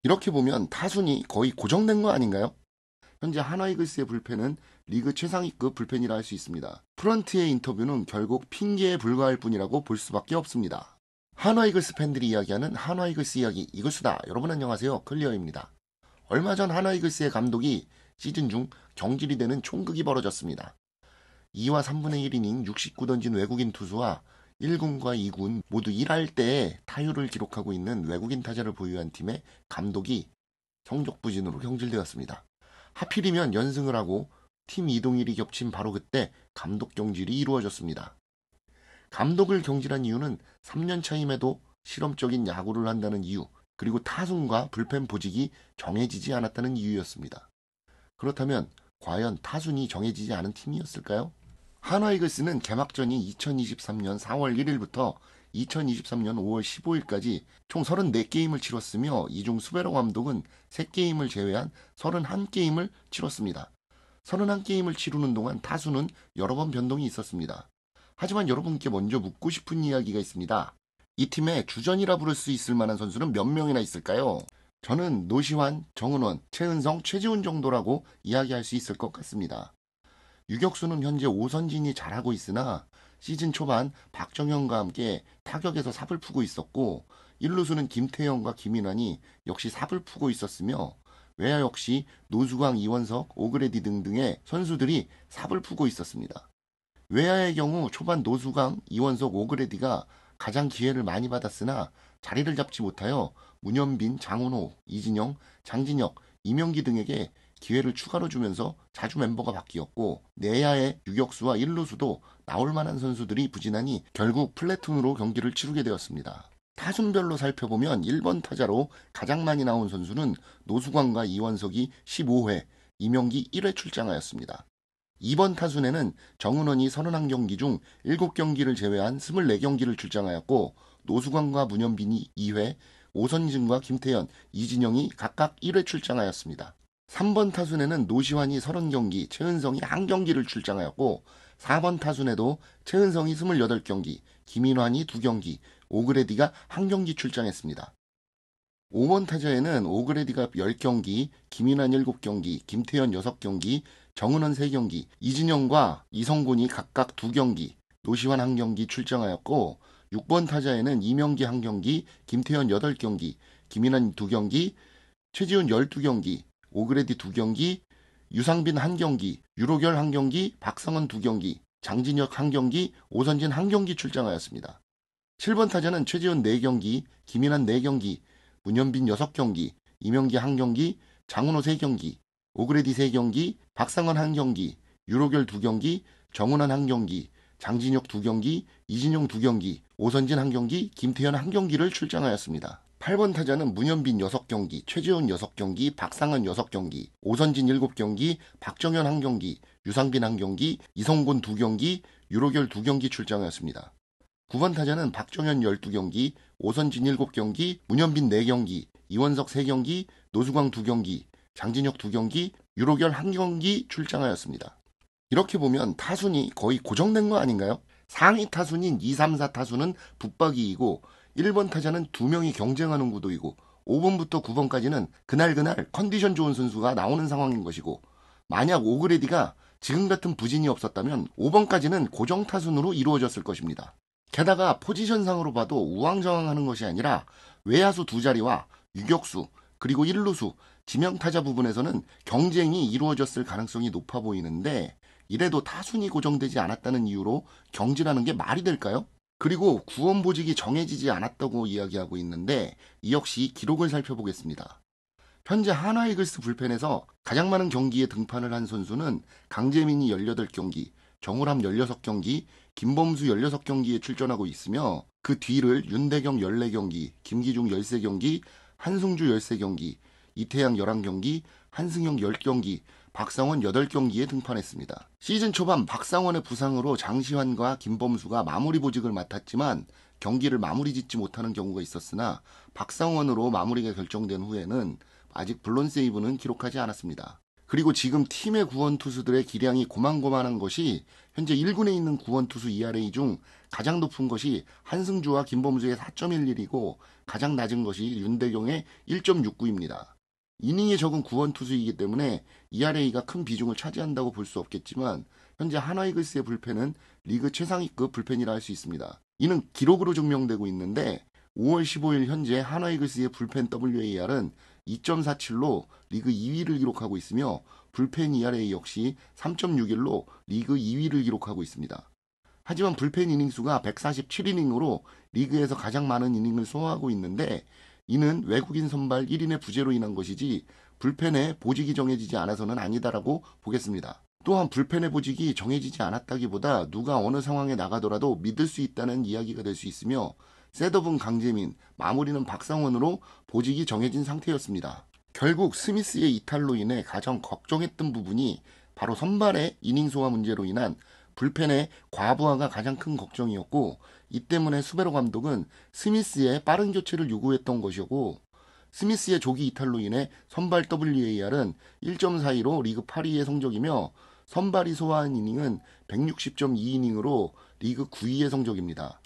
이렇게 보면 타순이 거의 고정된 거 아닌가요? 현재 하나이글스의 불펜은 리그 최상위급 불펜이라 할 수 있습니다. 프런트의 인터뷰는 결국 핑계에 불과할 뿐이라고 볼 수밖에 없습니다. 하나이글스 팬들이 이야기하는 하나이글스 이야기 이글스다. 여러분 안녕하세요. 클리어입니다. 얼마 전 하나이글스의 감독이 시즌 중 경질이 되는 총극이 벌어졌습니다. 2와 3분의 1이닝 69 던진 외국인 투수와 1군과 2군 모두 1할 때에 타율을 기록하고 있는 외국인 타자를 보유한 팀의 감독이 성적 부진으로 경질되었습니다. 하필이면 연승을 하고 팀 이동일이 겹친 바로 그때 감독 경질이 이루어졌습니다. 감독을 경질한 이유는 3년 차임에도 실험적인 야구를 한다는 이유, 그리고 타순과 불펜 보직이 정해지지 않았다는 이유였습니다. 그렇다면 과연 타순이 정해지지 않은 팀이었을까요? 하나이글스는 개막전이 2023년 4월 1일부터 2023년 5월 15일까지 총 34게임을 치렀으며 이 중 수베로 감독은 3게임을 제외한 31게임을 치렀습니다. 31게임을 치르는 동안 타수는 여러 번 변동이 있었습니다. 하지만 여러분께 먼저 묻고 싶은 이야기가 있습니다. 이 팀의 주전이라 부를 수 있을 만한 선수는 몇 명이나 있을까요? 저는 노시환, 정은원, 최은성, 최지훈 정도라고 이야기할 수 있을 것 같습니다. 유격수는 현재 오선진이 잘하고 있으나 시즌 초반 박정현과 함께 타격에서 삽을 푸고 있었고, 1루수는 김태형과 김인환이 역시 삽을 푸고 있었으며, 외야 역시 노수광, 이원석, 오그레디 등등의 선수들이 삽을 푸고 있었습니다. 외야의 경우 초반 노수광, 이원석, 오그레디가 가장 기회를 많이 받았으나 자리를 잡지 못하여 문현빈, 장훈호, 이진영, 장진혁, 이명기 등에게 기회를 추가로 주면서 자주 멤버가 바뀌었고, 내야의 유격수와 1루수도 나올 만한 선수들이 부진하니 결국 플래툰으로 경기를 치르게 되었습니다. 타순별로 살펴보면 1번 타자로 가장 많이 나온 선수는 노수광과 이원석이 15회, 이명기 1회 출장하였습니다. 2번 타순에는 정은원이 31경기 중 7경기를 제외한 24경기를 출장하였고, 노수광과 문현빈이 2회, 오선진과 김태현, 이진영이 각각 1회 출장하였습니다. 3번 타순에는 노시환이 30경기, 최은성이 1경기를 출장하였고, 4번 타순에도 최은성이 28경기, 김인환이 2경기, 오그레디가 1경기 출장했습니다. 5번 타자에는 오그레디가 10경기, 김인환 7경기, 김태현 6경기, 정은원 3경기, 이진영과 이성곤이 각각 2경기, 노시환 1경기 출장하였고, 6번 타자에는 이명기 1경기, 김태현 8경기, 김인환 2경기, 최지훈 12경기, 오그레디 2경기, 유상빈 1경기, 유로결 1경기, 박성은 2경기, 장진혁 1경기, 오선진 1경기 출장하였습니다. 7번 타자는 최지훈 4경기, 김인환 4경기, 문현빈 6경기, 이명기 1경기, 장훈호 3경기, 오그레디 3경기, 박상원 1경기, 유로결 2경기, 정은환 1경기, 장진혁 2경기, 이진용 2경기, 오선진 1경기, 김태현 1경기를 출장하였습니다. 8번 타자는 문현빈 6경기, 최지훈 6경기, 박상은 6경기, 오선진 7경기, 박정현 1경기, 유상빈 1경기, 이성곤 2경기, 유로결 2경기 출장하였습니다. 9번 타자는 박정현 12경기, 오선진 7경기, 문현빈 4경기, 이원석 3경기, 노수광 2경기, 장진혁 2경기, 유로결 1경기 출장하였습니다. 이렇게 보면 타순이 거의 고정된 거 아닌가요? 상위 타순인 2, 3, 4 타순은 붙박이이고, 1번 타자는 2명이 경쟁하는 구도이고, 5번부터 9번까지는 그날 컨디션 좋은 선수가 나오는 상황인 것이고, 만약 오그레디가 지금 같은 부진이 없었다면 5번까지는 고정 타순으로 이루어졌을 것입니다. 게다가 포지션상으로 봐도 우왕좌왕하는 것이 아니라 외야수 2자리와 유격수 그리고 1루수 지명타자 부분에서는 경쟁이 이루어졌을 가능성이 높아 보이는데, 이래도 타순이 고정되지 않았다는 이유로 경질하는 게 말이 될까요? 그리고 구원 보직이 정해지지 않았다고 이야기하고 있는데, 이 역시 기록을 살펴보겠습니다. 현재 하나이글스 불펜에서 가장 많은 경기에 등판을 한 선수는 강재민이 18경기, 정우람 16경기, 김범수 16경기에 출전하고 있으며, 그 뒤를 윤대경 14경기, 김기중 13경기, 한승주 13경기, 이태양 11경기, 한승영 10경기, 박상원 8경기에 등판했습니다. 시즌 초반 박상원의 부상으로 장시환과 김범수가 마무리 보직을 맡았지만 경기를 마무리 짓지 못하는 경우가 있었으나, 박상원으로 마무리가 결정된 후에는 아직 블론 세이브는 기록하지 않았습니다. 그리고 지금 팀의 구원 투수들의 기량이 고만고만한 것이 현재 1군에 있는 구원 투수 ERA 중 가장 높은 것이 한승주와 김범수의 4.11이고 가장 낮은 것이 윤대경의 1.69입니다. 이닝이 적은 구원 투수이기 때문에 ERA가 큰 비중을 차지한다고 볼 수 없겠지만 현재 한화이글스의 불펜은 리그 최상위급 불펜이라 할 수 있습니다. 이는 기록으로 증명되고 있는데 5월 15일 현재 한화이글스의 불펜 WAR은 2.47로 리그 2위를 기록하고 있으며 불펜 ERA 역시 3.61로 리그 2위를 기록하고 있습니다. 하지만 불펜 이닝 수가 147이닝으로 리그에서 가장 많은 이닝을 소화하고 있는데 이는 외국인 선발 1인의 부재로 인한 것이지 불펜의 보직이 정해지지 않아서는 아니다라고 보겠습니다. 또한 불펜의 보직이 정해지지 않았다기보다 누가 어느 상황에 나가더라도 믿을 수 있다는 이야기가 될 수 있으며 셋업은 강재민, 마무리는 박상원으로 보직이 정해진 상태였습니다. 결국 스미스의 이탈로 인해 가장 걱정했던 부분이 바로 선발의 이닝 소화 문제로 인한 불펜의 과부하가 가장 큰 걱정이었고 이 때문에 수베로 감독은 스미스의 빠른 교체를 요구했던 것이고 스미스의 조기 이탈로 인해 선발 WAR은 1.42로 리그 8위의 성적이며 선발이 소화한 이닝은 160.2이닝으로 리그 9위의 성적입니다.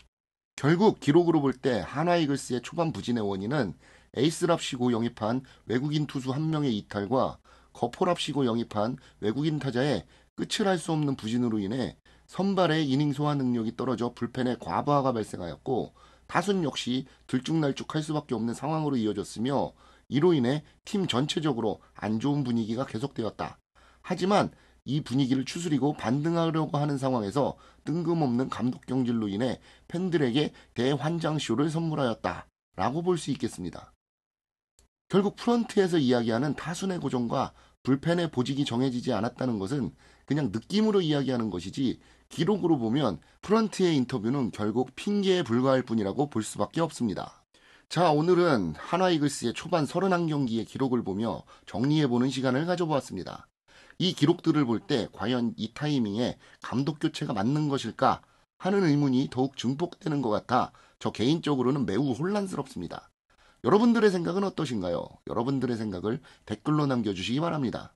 결국 기록으로 볼 때 한화이글스의 초반 부진의 원인은 에이스랍시고 영입한 외국인 투수 한 명의 이탈과 거포랍시고 영입한 외국인 타자의 끝을 알 수 없는 부진으로 인해 선발의 이닝 소화 능력이 떨어져 불펜의 과부하가 발생하였고 타순 역시 들쭉날쭉할 수밖에 없는 상황으로 이어졌으며 이로 인해 팀 전체적으로 안 좋은 분위기가 계속되었다. 하지만 이 분위기를 추스리고 반등하려고 하는 상황에서 뜬금없는 감독 경질로 인해 팬들에게 대환장쇼를 선물하였다 라고 볼 수 있겠습니다. 결국 프런트에서 이야기하는 타순의 고정과 불펜의 보직이 정해지지 않았다는 것은 그냥 느낌으로 이야기하는 것이지 기록으로 보면 프런트의 인터뷰는 결국 핑계에 불과할 뿐이라고 볼 수밖에 없습니다. 자, 오늘은 한화이글스의 초반 31경기의 기록을 보며 정리해보는 시간을 가져보았습니다. 이 기록들을 볼 때 과연 이 타이밍에 감독 교체가 맞는 것일까 하는 의문이 더욱 증폭되는 것 같아 저 개인적으로는 매우 혼란스럽습니다. 여러분들의 생각은 어떠신가요? 여러분들의 생각을 댓글로 남겨주시기 바랍니다.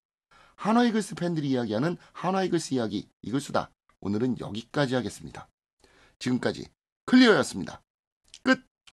한화이글스 팬들이 이야기하는 한화이글스 이야기 이글수다. 오늘은 여기까지 하겠습니다. 지금까지 클리어였습니다.